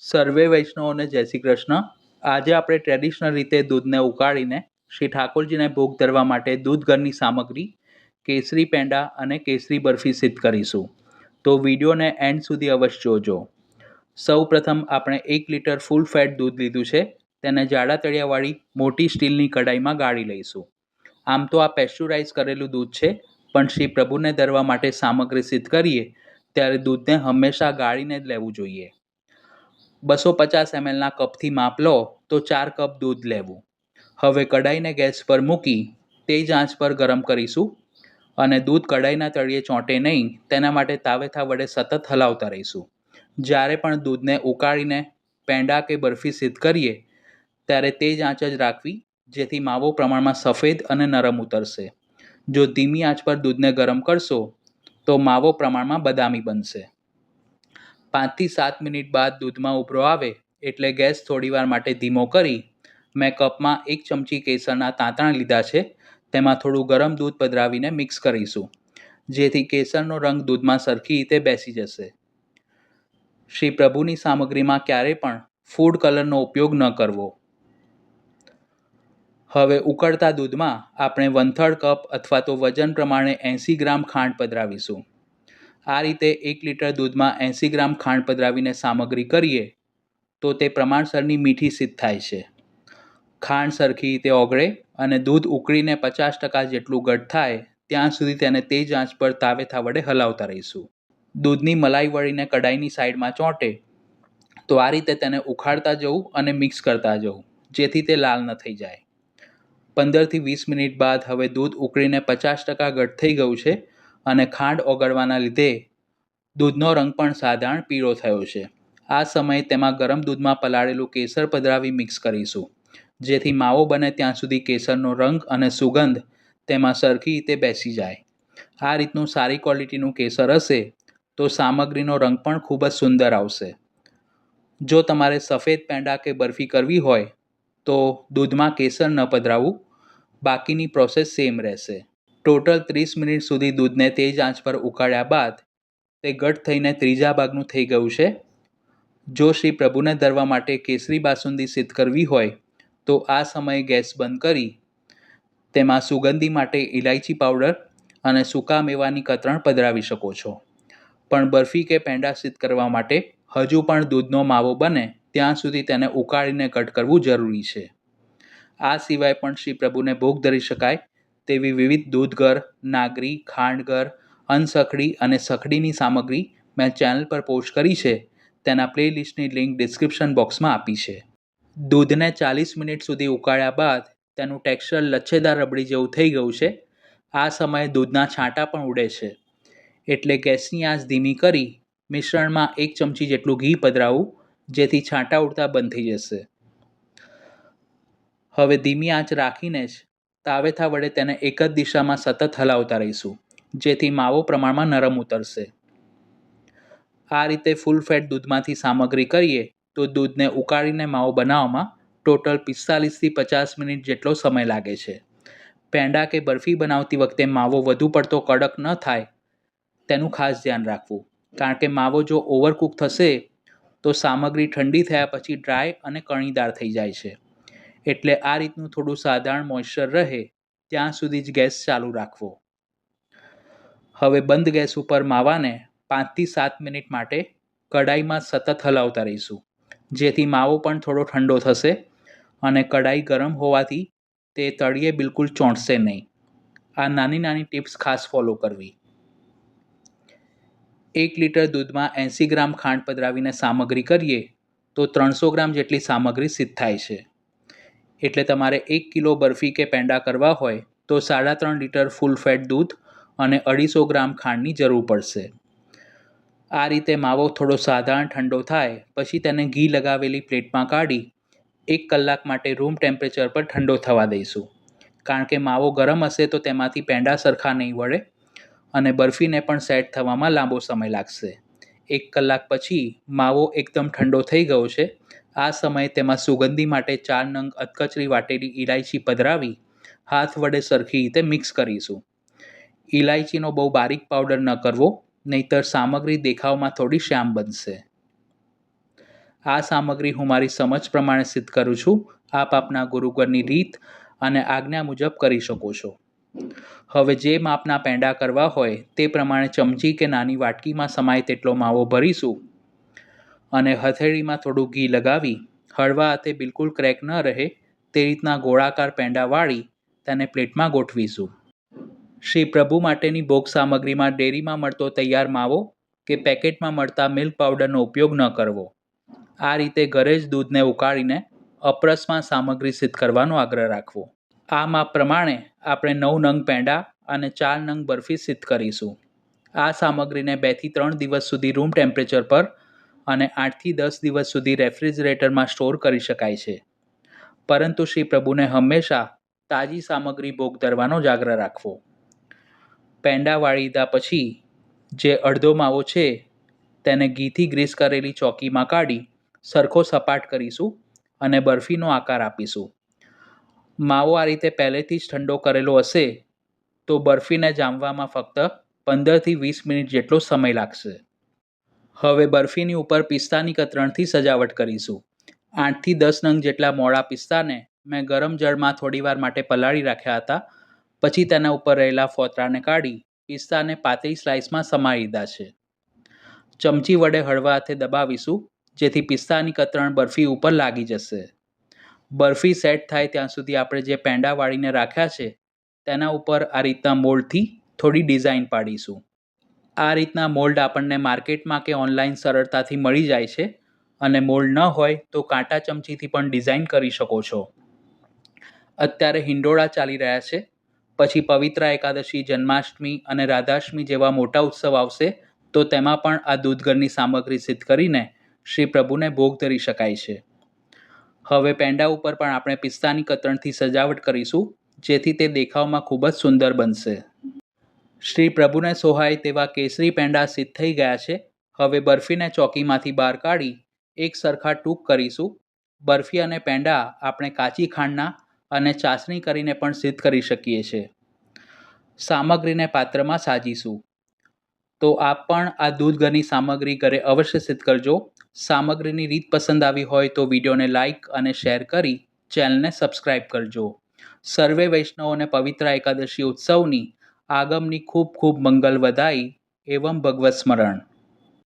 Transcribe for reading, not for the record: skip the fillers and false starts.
સર્વે વૈષ્ણવોને જય શ્રી કૃષ્ણ. આજે આપણે ટ્રેડિશનલ રીતે દૂધને ઉકાળીને શ્રી ઠાકોરજીને ભોગ ધરવા માટે દૂધ ઘરની સામગ્રી કેસરી પેંડા અને કેસરી બરફી સિદ્ધ કરીશું. તો વિડીયોને એન્ડ સુધી અવશ્ય જોજો. સૌ પ્રથમ આપણે 1 લીટર ફૂલ ફેટ દૂધ લીધું છે. તેને જાડા તળિયાવાળી મોટી સ્ટીલની કડાઈમાં ગાળી લઈશું. આમ તો આ પેસ્ચ્યુરાઇઝ કરેલું દૂધ છે, પણ શ્રી પ્રભુને ધરવા માટે સામગ્રી સિદ્ધ કરીએ ત્યારે દૂધને હંમેશા ગાળીને જ લેવું જોઈએ. 250 mlના કપથી માપ લો તો 4 કપ દૂધ લેવું. હવે કડાઈને ગેસ પર મૂકી તેજ આંચ પર ગરમ કરીશું અને દૂધ કડાઈના તળિયે ચોંટે નહીં તેના માટે તાવેથા વડે સતત હલાવતા રહીશું. જ્યારે પણ દૂધને ઉકાળીને પેંડા કે બરફી સિદ્ધ કરીએ ત્યારે તેજ આંચ જ રાખવી, જેથી માવો પ્રમાણમાં સફેદ અને નરમ ઉતરશે. જો ધીમી આંચ પર દૂધને ગરમ કરશો તો માવો પ્રમાણમાં બદામી બનશે. 5 થી 7 મિનિટ બાદ દૂધમાં ઉભરો આવે એટલે ગેસ થોડીવાર માટે ધીમો કરી મેં કપમાં 1 ચમચી કેસરના તાંતણા લીધા છે. તેમાં થોડું ગરમ દૂધ પધરાવીને મિક્સ કરીશું, જેથી કેસરનો રંગ દૂધમાં સરખી રીતે બેસી જશે. શ્રી પ્રભુની સામગ્રીમાં ક્યારેય પણ ફૂડ કલરનો ઉપયોગ ન કરવો. હવે ઉકળતા દૂધમાં આપણે 1/3 કપ અથવા તો વજન પ્રમાણે 80 ગ્રામ ખાંડ પધરાવીશું. આ રીતે 1 લીટર દૂધમાં 80 ગ્રામ ખાંડ પધરાવીને સામગ્રી કરીએ તો તે પ્રમાણસરની મીઠી સિદ્ધ થાય છે. ખાંડ સરખી રીતે ઓગળે અને દૂધ ઉકળીને 50% જેટલું ઘટ થાય ત્યાં સુધી તેને તેજ આંચ પર તાવેથા વડે હલાવતા રહીશું. દૂધની મલાઈ વળીને કડાઈની સાઈડમાં ચોંટે તો આ રીતે તેને ઉખાડતા જવું અને મિક્સ કરતા જવું, જેથી તે લાલ ન થઈ જાય. 15 થી 20 મિનિટ બાદ હવે દૂધ ઉકળીને 50% ઘટ થઈ ગયું છે અને ખાંડ ઓગળવાના લીધે દૂધનો રંગ પણ સાધારણ પીળો થયો છે. આ સમયે તેમાં ગરમ દૂધમાં પલાળેલું કેસર પધરાવી મિક્સ કરીશું, જેથી માવો બને ત્યાં સુધી કેસરનો રંગ અને સુગંધ તેમાં સરખી રીતે બેસી જાય. આ રીતનું સારી ક્વોલિટીનું કેસર હશે તો સામગ્રીનો રંગ પણ ખૂબ જ સુંદર આવશે. જો તમારે સફેદ પેંડા કે બરફી કરવી હોય તો દૂધમાં કેસર ન પધરાવવું, બાકીની પ્રોસેસ સેમ રહેશે. ટોટલ 30 મિનિટ સુધી દૂધને તેજ આંચ પર ઉકાળ્યા બાદ તે ઘટ થઈને ત્રીજા ભાગનું થઈ ગયું છે. જો શ્રી પ્રભુને ધરવા માટે કેસરી બાસુંદી સિદ્ધ કરવી હોય તો આ સમયે ગેસ બંધ કરી તેમાં સુગંધી માટે ઇલાયચી પાવડર અને સૂકા મેવાની કતરણ પધરાવી શકો છો. પણ બરફી કે પેંડા સિદ્ધ કરવા માટે હજુ પણ દૂધનો માવો બને ત્યાં સુધી તેને ઉકાળીને ઘટ કરવું જરૂરી છે. આ સિવાય પણ શ્રી પ્રભુને ભોગ ધરી શકાય તેવી વિવિધ દૂધઘર, નાગરી, ખાંડઘર, અનસખડી અને સખડીની સામગ્રી મેં ચેનલ પર પોસ્ટ કરી છે. તેના પ્લેલિસ્ટની લિંક ડિસ્ક્રિપ્શન બોક્સમાં આપી છે. દૂધને 40 મિનિટ સુધી ઉકાળ્યા બાદ તેનું ટેક્સચર લચ્છેદાર રબડી જેવું થઈ ગયું છે. આ સમયે દૂધના છાંટા પણ ઉડે છે, એટલે ગેસની આંચ ધીમી કરી મિશ્રણમાં 1 ચમચી જેટલું ઘી પધરાવવું, જેથી છાંટા ઉડતા બંધ થઈ જશે. હવે ધીમી આંચ રાખીને જ તાવેથા વડે તેને એક જ દિશામાં સતત હલાવતા રહીશું, જેથી માવો પ્રમાણમાં નરમ ઉતરશે. આ રીતે ફૂલ ફેટ દૂધમાંથી સામગ્રી કરીએ તો દૂધને ઉકાળીને માવો બનાવવામાં ટોટલ 45 થી 50 મિનિટ જેટલો સમય લાગે છે. પેંડા કે બરફી બનાવતી વખતે માવો વધુ પડતો કડક ન થાય તેનું ખાસ ધ્યાન રાખવું, કારણ કે માવો જો ઓવરકુક થશે તો સામગ્રી ઠંડી થયા પછી ડ્રાય અને કણીદાર થઈ જાય છે. એટલે આ રીતનું થોડું સાધારણ મોઇશ્ચર રહે ત્યાં સુધી જ ગેસ ચાલુ રાખવો. હવે બંધ ગેસ ઉપર માવાને 5 થી 7 મિનિટ માટે કડાઈમાં સતત હલાવતા રહીશું, જેથી માવો પણ થોડો ઠંડો થશે અને કડાઈ ગરમ હોવાથી તે તળિયે બિલકુલ ચોંટશે નહીં. આ નાની નાની ટિપ્સ ખાસ ફોલો કરવી. 1 લીટર દૂધમાં 80 ગ્રામ ખાંડ પધરાવીને સામગ્રી કરીએ તો 300 ગ્રામ જેટલી સામગ્રી સિદ્ધ થાય છે. એટલે તમારે 1 કિલો બરફી કે પેંડા કરવા હોય તો 3.5 લીટર ફૂલ ફેટ દૂધ અને 250 ગ્રામ ખાંડની જરૂર પડશે. આ રીતે માવો થોડો સાધારણ ઠંડો થાય પછી તેને ઘી લગાવેલી પ્લેટમાં કાઢી 1 કલાક માટે રૂમ ટેમ્પરેચર પર ઠંડો થવા દઈશું, કારણ કે માવો ગરમ હશે તો તેમાંથી પેંડા સરખા નહીં વળે અને બરફીને પણ સેટ થવામાં લાંબો સમય લાગશે. 1 કલાક પછી માવો એકદમ ઠંડો થઈ ગયો છે. આ સમયે તેમાં સુગંધી માટે 4 નંગ અધકચરી વાટેલી ઇલાયચી પધરાવી હાથ વડે સરખી રીતે મિક્સ કરીશું. ઇલાયચીનો બહુ બારીક પાવડર ન કરવો, નહીંતર સામગ્રી દેખાવમાં થોડી શ્યામ બનશે. આ સામગ્રી હું મારી સમજ પ્રમાણે સિદ્ધ કરું છું. આપ આપના ગુરુકુળની રીત અને આજ્ઞા મુજબ કરી શકો છો. હવે જે માપના પેંડા કરવા હોય તે પ્રમાણે ચમચી કે નાની વાટકીમાં સમાય તેટલો માવો ભરીશું અને હથેળીમાં થોડું ઘી લગાવી હળવા હાથે બિલકુલ ક્રેક ન રહે તે રીતના ગોળાકાર પેંડા વાળી તેને પ્લેટમાં ગોઠવીશું. શ્રી પ્રભુ માટેની ભોગ સામગ્રીમાં ડેરીમાં મળતો તૈયાર માવો કે પેકેટમાં મળતા મિલ્ક પાવડરનો ઉપયોગ ન કરવો. આ રીતે ઘરે જ દૂધને ઉકાળીને અપરસમાં સામગ્રી સિદ્ધ કરવાનો આગ્રહ રાખવો. આ માપ પ્રમાણે આપણે 9 નંગ પેંડા અને 4 નંગ બરફી સિદ્ધ કરીશું. આ સામગ્રીને 2 થી 3 દિવસ સુધી રૂમ ટેમ્પરેચર પર અને 8 થી 10 દિવસ સુધી રેફ્રિજરેટરમાં સ્ટોર કરી શકાય છે. પરંતુ શ્રી પ્રભુને હંમેશા તાજી સામગ્રી ભોગ ધરવાનો જ આગ્રહ રાખવો. પેંડા વાળી લીધા પછી જે અડધો માવો છે તેને ઘીથી ગ્રીસ કરેલી ચોકીમાં કાઢી સરખો સપાટ કરીશું અને બરફીનો આકાર આપીશું. માવો આ રીતે પહેલેથી જ ઠંડો કરેલો હશે તો બરફીને જામવામાં ફક્ત 15 થી 20 મિનિટ જેટલો સમય લાગશે. હવે બરફીની ઉપર પિસ્તાની કતરણથી સજાવટ કરીશું. 8 થી 10 નંગ જેટલા મોળા પિસ્તાને મેં ગરમ જળમાં થોડીવાર માટે પલાળી રાખ્યા હતા. પછી તેના ઉપર રહેલા ફોતરાને કાઢી પિસ્તાને પાતળી સ્લાઇસમાં સમારી લીધા છે. ચમચી વડે હળવા હાથે દબાવીશું જેથી પિસ્તાની કતરણ બરફી ઉપર લાગી જશે. બરફી સેટ થાય ત્યાં સુધી આપણે જે પેંડા વાળીને રાખ્યા છે તેના ઉપર આ રીતના મોલ્ડથી થોડી ડિઝાઇન પાડીશું. આ રીતના મોલ્ડ આપણને માર્કેટમાં કે ઓનલાઈન સરળતાથી મળી જાય છે અને મોલ્ડ ન હોય તો કાંટા ચમચીથી પણ ડિઝાઇન કરી શકો છો. અત્યારે હિંડોળા ચાલી રહ્યા છે. પછી પવિત્રા એકાદશી, જન્માષ્ટમી અને રાધાષ્ટમી જેવા મોટા ઉત્સવ આવશે તો તેમાં પણ આ દૂધગરની સામગ્રી સિદ્ધ કરીને શ્રી પ્રભુને ભોગ ધરી શકાય છે. હવે પેંડા ઉપર પણ આપણે પિસ્તાની કતરણથી સજાવટ કરીશું જેથી તે દેખાવમાં ખૂબ જ સુંદર બનશે. શ્રી પ્રભુને સોહાય તેવા કેસરી પેંડા સિદ્ધ થઈ ગયા છે. હવે બરફીને ચોકીમાંથી બહાર કાઢી એક સરખા ટૂંક કરીશું. બરફી અને પેંડા આપણે કાચી ખાંડના અને ચાસણી કરીને પણ સિદ્ધ કરી શકીએ છીએ. સામગ્રીને પાત્રમાં સાજીશું. તો આપ પણ આ દૂધગરની સામગ્રી ઘરે અવશ્ય સિદ્ધ કરજો. સામગ્રીની રીત પસંદ આવી હોય તો વિડીયોને લાઇક અને શેર કરી ચેનલને સબસ્ક્રાઈબ કરજો. સર્વે વૈષ્ણવોને પવિત્ર એકાદશી ઉત્સવની આગમની ખૂબ ખૂબ મંગલ વધાઈ. એવં ભગવત સ્મરણ.